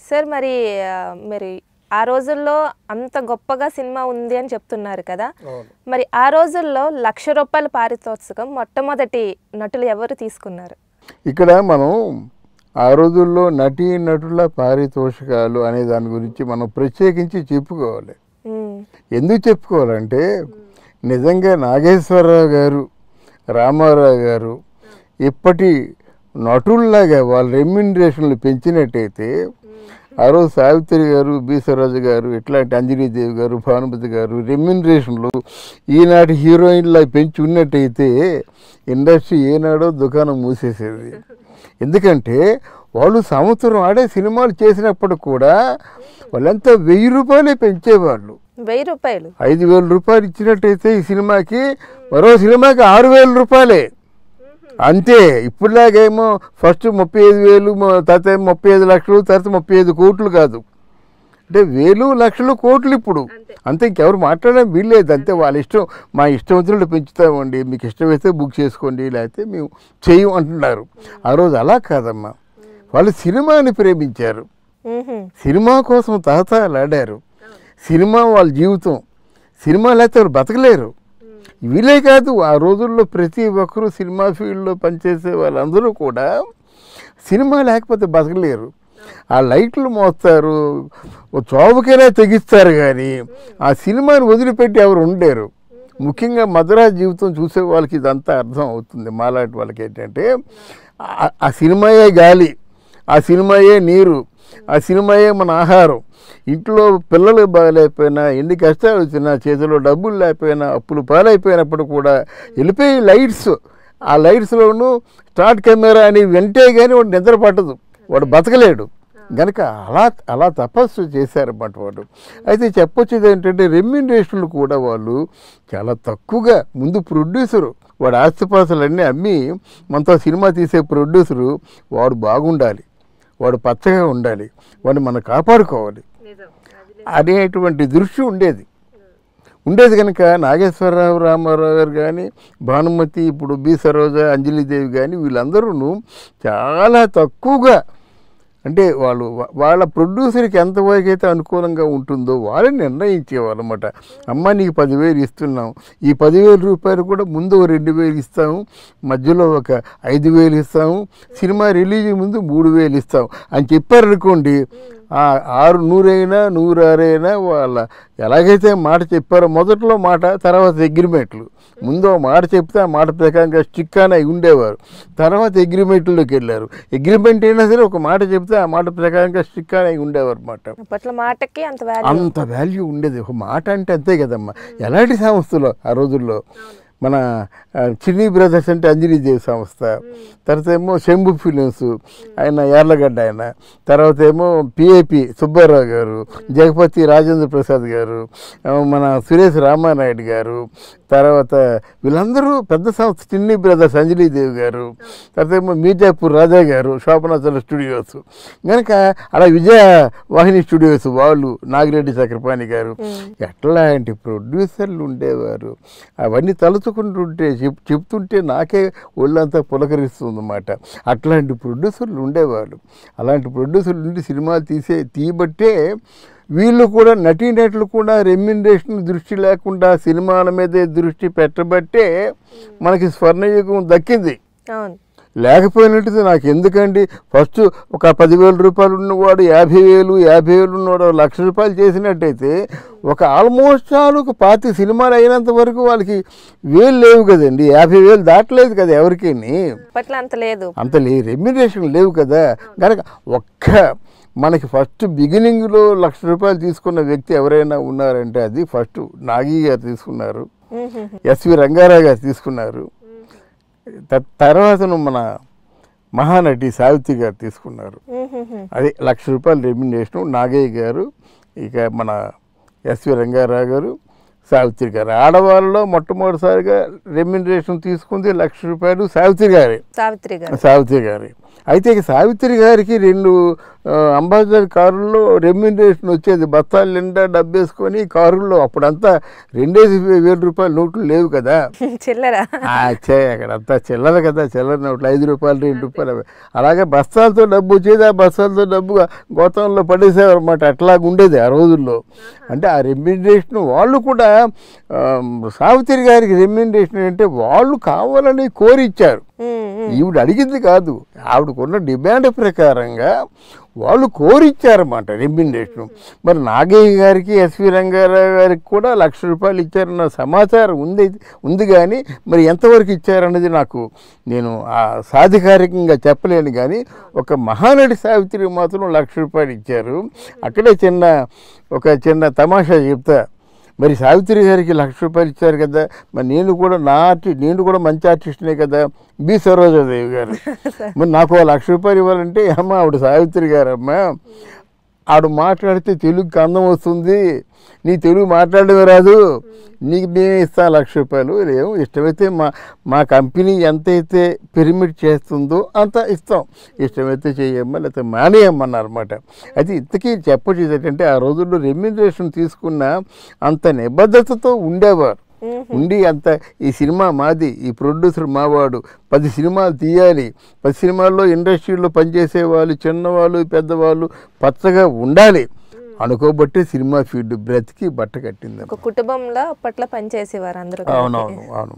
Sir మరి మరి ఆ రోజుల్లో అంత గొప్పగా సినిమా ఉంది అని చెప్తున్నారు కదా, మరి ఆ రోజుల్లో ₹1,00,000 పారితోషికం మొట్టమొదటి నటులు ఎవరు తీసుకున్నారు? ఇక్కడ మనం ఆ రోజుల్లో నటుల పారితోషికాలు అనే దాని గురించి మనం ప్రత్యేకించి చెప్పుకోవాలి. ఎందుకు చెప్పుకోవాలంటే నిజంగా నాగేశ్వరరావు గారు, రామారావు గారు ఇప్పటి నటుల్లాగా వాళ్ళ రెమ్యునరేషన్లు పెంచినట్టయితే ఆ రోజు సావిత్రి గారు, బి సరోజ గారు, ఇట్లాంటి అంజలీదేవి గారు, భానుమతి గారు రెమ్యునరేషన్లు ఈనాటి హీరోయిన్లా పెంచి ఉన్నట్టయితే ఇండస్ట్రీ ఏనాడో దుకాణం మూసేసేది. ఎందుకంటే వాళ్ళు సంవత్సరం ఆడే సినిమాలు చేసినప్పుడు కూడా వాళ్ళంతా ₹1000 పెంచేవాళ్ళు. ₹1000 ₹5,000 ఇచ్చినట్టయితే ఈ సినిమాకి మరో సినిమాకి ₹6,000 అంతే. ఇప్పుడులాగేమో ఫస్ట్ 35,000, తర్వాత 35 లక్షలు, తర్వాత 35 కోట్లు కాదు. అంటే వేలు, లక్షలు, కోట్లు ఇప్పుడు అంతే. ఇంకెవరు మాట్లాడడం వీల్లేదు. అంతే వాళ్ళ ఇష్టం. మా ఇష్టం వచ్చినట్టు పెంచుతామండి, మీకు ఇష్టమైతే బుక్ చేసుకోండి, లేకపోతే మేము చెయ్యం అంటున్నారు. ఆ రోజు అలా కాదమ్మా. వాళ్ళు సినిమాని ప్రేమించారు, సినిమా కోసం తహతహలాడారు. సినిమా వాళ్ళ జీవితం. సినిమా లేకపోతే వాళ్ళు బతకలేరు. వీళ్ళే కాదు, ఆ రోజుల్లో ప్రతి ఒక్కరూ సినిమా ఫీల్డ్లో పనిచేసే వాళ్ళందరూ కూడా సినిమా లేకపోతే బతకలేరు. ఆ లైట్లు మోస్తారు, చోవుకైనా తెగిస్తారు, కానీ ఆ సినిమాని వదిలిపెట్టి ఎవరు ఉండలేరు. ముఖ్యంగా మద్రాసు జీవితం చూసే వాళ్ళకి ఇదంతా అర్థం అవుతుంది. మాలాంటి వాళ్ళకి ఏంటంటే ఆ సినిమాయే గాలి, ఆ సినిమాయే నీరు, ఆ సినిమాయే మన ఆహారం. ఇంట్లో పిల్లలు బాగాలేకపోయినా, ఎన్ని కష్టాలు వచ్చినా, చేతిలో డబ్బులు లేకపోయినా, అప్పులు పాలైపోయినప్పుడు కూడా వెళ్ళిపోయి లైట్స్, ఆ లైట్స్లోనూ స్టార్ట్ కెమెరా అని వెంటే కానీ వాడు నిద్ర పట్టదు, వాడు బతకలేడు. కనుక అలా తపస్సు చేశారన్నమాట వాడు. అయితే చెప్పొచ్చేది ఏంటంటే రెమ్యునరేషన్లు కూడా వాళ్ళు చాలా తక్కువగా. ముందు ప్రొడ్యూసరు వాడు ఆస్తిపాస్తులన్నీ అమ్మి మనతో సినిమా తీసే ప్రొడ్యూసరు వాడు బాగుండాలి, వాడు పచ్చగా ఉండాలి, వాడిని మనం కాపాడుకోవాలి అనేటువంటి దృష్టి ఉండేది కనుక నాగేశ్వరరావు, రామారావు గారు కానీ, భానుమతి, ఇప్పుడు బి సరోజ, అంజలీదేవి కానీ వీళ్ళందరూ చాలా తక్కువగా, అంటే వాళ్ళ ప్రొడ్యూసర్కి ఎంతవరకు అయితే అనుకూలంగా ఉంటుందో వాళ్ళని నిర్ణయించేవాళ్ళు అన్నమాట. అమ్మ నీకు 10,000 ఇస్తున్నాం, ఈ ₹10,000 కూడా ముందు 2,000 ఇస్తాము, మధ్యలో ఒక 5,000 ఇస్తాము, సినిమా రిలీజ్ ముందు 3,000 ఇస్తాం అని చెప్పారనుకోండి. 100 అయినా 106 అయినా వాళ్ళ ఎలాగైతే మాట చెప్పారో, మొదట్లో మాట, తర్వాత అగ్రిమెంట్లు. ముందు మాట చెప్తే ఆ మాట ప్రకారంగా స్టిక్ అని ఉండేవారు. తర్వాత అగ్రిమెంట్లోకి వెళ్ళారు. అగ్రిమెంట్ అయినా సరే ఒక మాట చెప్తే ఆ మాట ప్రకారంగా స్టిక్ అని ఉండేవారు అన్నమాట. మాటకి అంత వాల్యూ ఉండేది. ఒక మాట అంటే అంతే కదమ్మా. ఎలాంటి సంస్థలో ఆ రోజుల్లో మన చిన్ని బ్రదర్స్ అంటే అంజలీదేవి సంస్థ, తర్వాత ఏమో శంభు ఫిలిమ్స్, ఆయన యార్లగడ్డ ఆయన, తర్వాత ఏమో పిఏపి సుబ్బారావు గారు, జగపతి రాజేంద్ర ప్రసాద్ గారు, మన సురేష్ రామానాయుడు గారు, తర్వాత వీళ్ళందరూ పెద్ద సంస్థ. చిన్ని బ్రదర్స్ అంజలీదేవి గారు, తర్వాత ఏమో మీర్జాపూర్ రాజా గారు, శోభనాచల స్టూడియోస్, కనుక అలా విజయవాహిని స్టూడియోస్ వాళ్ళు, నాగిరెడ్డి చక్రపాణి గారు, ఎట్లాంటి ప్రొడ్యూసర్లు ఉండేవారు. అవన్నీ తలుచుకుంటుంటే చెప్తుంటే నాకే ఒళ్ళంతా పులకరిస్తుందన్నమాట. అట్లాంటి ప్రొడ్యూసర్లు ఉండేవాళ్ళు. అలాంటి ప్రొడ్యూసర్లు నుండి సినిమాలు తీయబట్టే వీళ్ళు కూడా, నటీనటులు కూడా రెమ్యునరేషన్ దృష్టి లేకుండా సినిమాల మీదే దృష్టి పెట్టబట్టే మనకి స్వర్ణయుగం దక్కింది. లేకపోయినట్టు నాకు ఎందుకండి, ఫస్ట్ ఒక ₹10,000 ఉన్నవాడు 50,000 ఉన్నవాడు ₹1,00,000 చేసినట్టయితే ఒక ఆల్మోస్ట్ ఒక 25 సినిమాలు అయినంత వరకు వాళ్ళకి వేలు లేవు కదండి. 50,000 దాటలేదు కదా ఎవరికి, అంత రెమ్యునరేషన్ లేవు కదా. కనుక మనకి ఫస్ట్ బిగినింగ్లో ₹1,00,000 తీసుకున్న వ్యక్తి ఎవరైనా ఉన్నారంటే అది ఫస్ట్ నాగి గారు తీసుకున్నారు, ఎస్వి రంగారావు గారు తీసుకున్నారు, తర్వాత మన మహానటి సావిత్రి గారు తీసుకున్నారు. అది ₹1,00,000 రెమ్యునరేషన్. నాగయ్య గారు, ఇక మన ఎస్వి రంగారావు గారు, సావిత్రి గారు. ఆడవాళ్ళలో మొట్టమొదటిసారిగా రెమ్యునరేషన్ తీసుకుంది ₹1,00,000 సావిత్రి గారి. అయితే ఇక సావిత్రి గారికి 2 అంబాసిడర్ కారుల్లో రెమ్యూనరేషన్ వచ్చేది. బత్తాలు నిండా డబ్బేసుకొని కారుల్లో. అప్పుడంతా 2,000 రూపాయల నోట్లు లేవు కదా, చిల్లరా అక్కడంతా చిల్లర కదా, చిల్లర నోట్లు 5 రూపాయలు 2 రూపాయలు అలాగే బస్తాలతో డబ్బు వచ్చేది. ఆ బస్తాలతో డబ్బు గోతంలో పడేసేవారు అనమాట. అట్లాగా ఉండేది ఆ రోజుల్లో. అంటే ఆ రెమ్యూనరేషన్ వాళ్ళు కూడా సావిత్రి గారికి రెమ్యూనరేషన్ అంటే వాళ్ళు కావాలని కోరిచ్చారు. ఈవిడ అడిగింది కాదు, ఆవిడకున్న డిమాండ్ ప్రకారంగా వాళ్ళు కోరిచ్చారన్నమాట రెమ్యూనరేషన్. మరి నాగయ్య గారికి ఎస్వి రంగారావు గారికి కూడా 1,00,000 రూపాయలు ఇచ్చారన్న సమాచారం ఉంది కానీ మరి ఎంతవరకు ఇచ్చారన్నది నేను సాధికారికంగా చెప్పలేను. కానీ ఒక మహానటి సావిత్రికి మాత్రం 1,00,000 రూపాయలు ఇచ్చారు. అక్కడే ఒక చిన్న తమాషా చెప్తా. మరి సావిత్రి గారికి 1,00,000 రూపాయలు ఇచ్చారు కదా, మరి నేను కూడా మంచి ఆర్టిస్ట్నే కదా, బి సరోజాదేవి గారు. మరి నాకు 1,00,000 రూపాయలు ఇవ్వాలంటే అమ్మ ఆవిడ సావిత్రి గారు, అమ్మ ఆవిడ మాట్లాడితే తెలుగుకి అందం వస్తుంది, నీ తెలుగు మాట్లాడమే రాదు, నీకు మేమే ఇస్తాను 1,00,000 రూపాయలు. ఏమో ఇష్టమైతే మా కంపెనీ ఎంతైతే పిరమిడ్ చేస్తుందో అంత ఇస్తాం, ఇష్టమైతే చేయమ్మా లేకపోతే మానేయమ్మన్నారు అనమాట. అయితే ఇంతకీ చెప్పొచ్చేది ఏంటంటే ఆ రోజుల్లో రెమ్యూనరేషన్ తీసుకున్న అంత నిబద్ధతతో ఉండేవారు. ఉండి ఈ సినిమా మాది, ఈ ప్రొడ్యూసర్ మావాడు, 10 సినిమాలు తీయాలి, 10 సినిమాల్లో ఇండస్ట్రీలో పనిచేసే వాళ్ళు చిన్నవాళ్ళు పెద్దవాళ్ళు పచ్చగా ఉండాలి అనుకోబట్టే సినిమా ఫీల్డ్ బ్రతికి బట్ట కట్టింది. ఒక కుటుంబంలో అప్పట్లో పనిచేసేవారు అందరూ. అవునవును.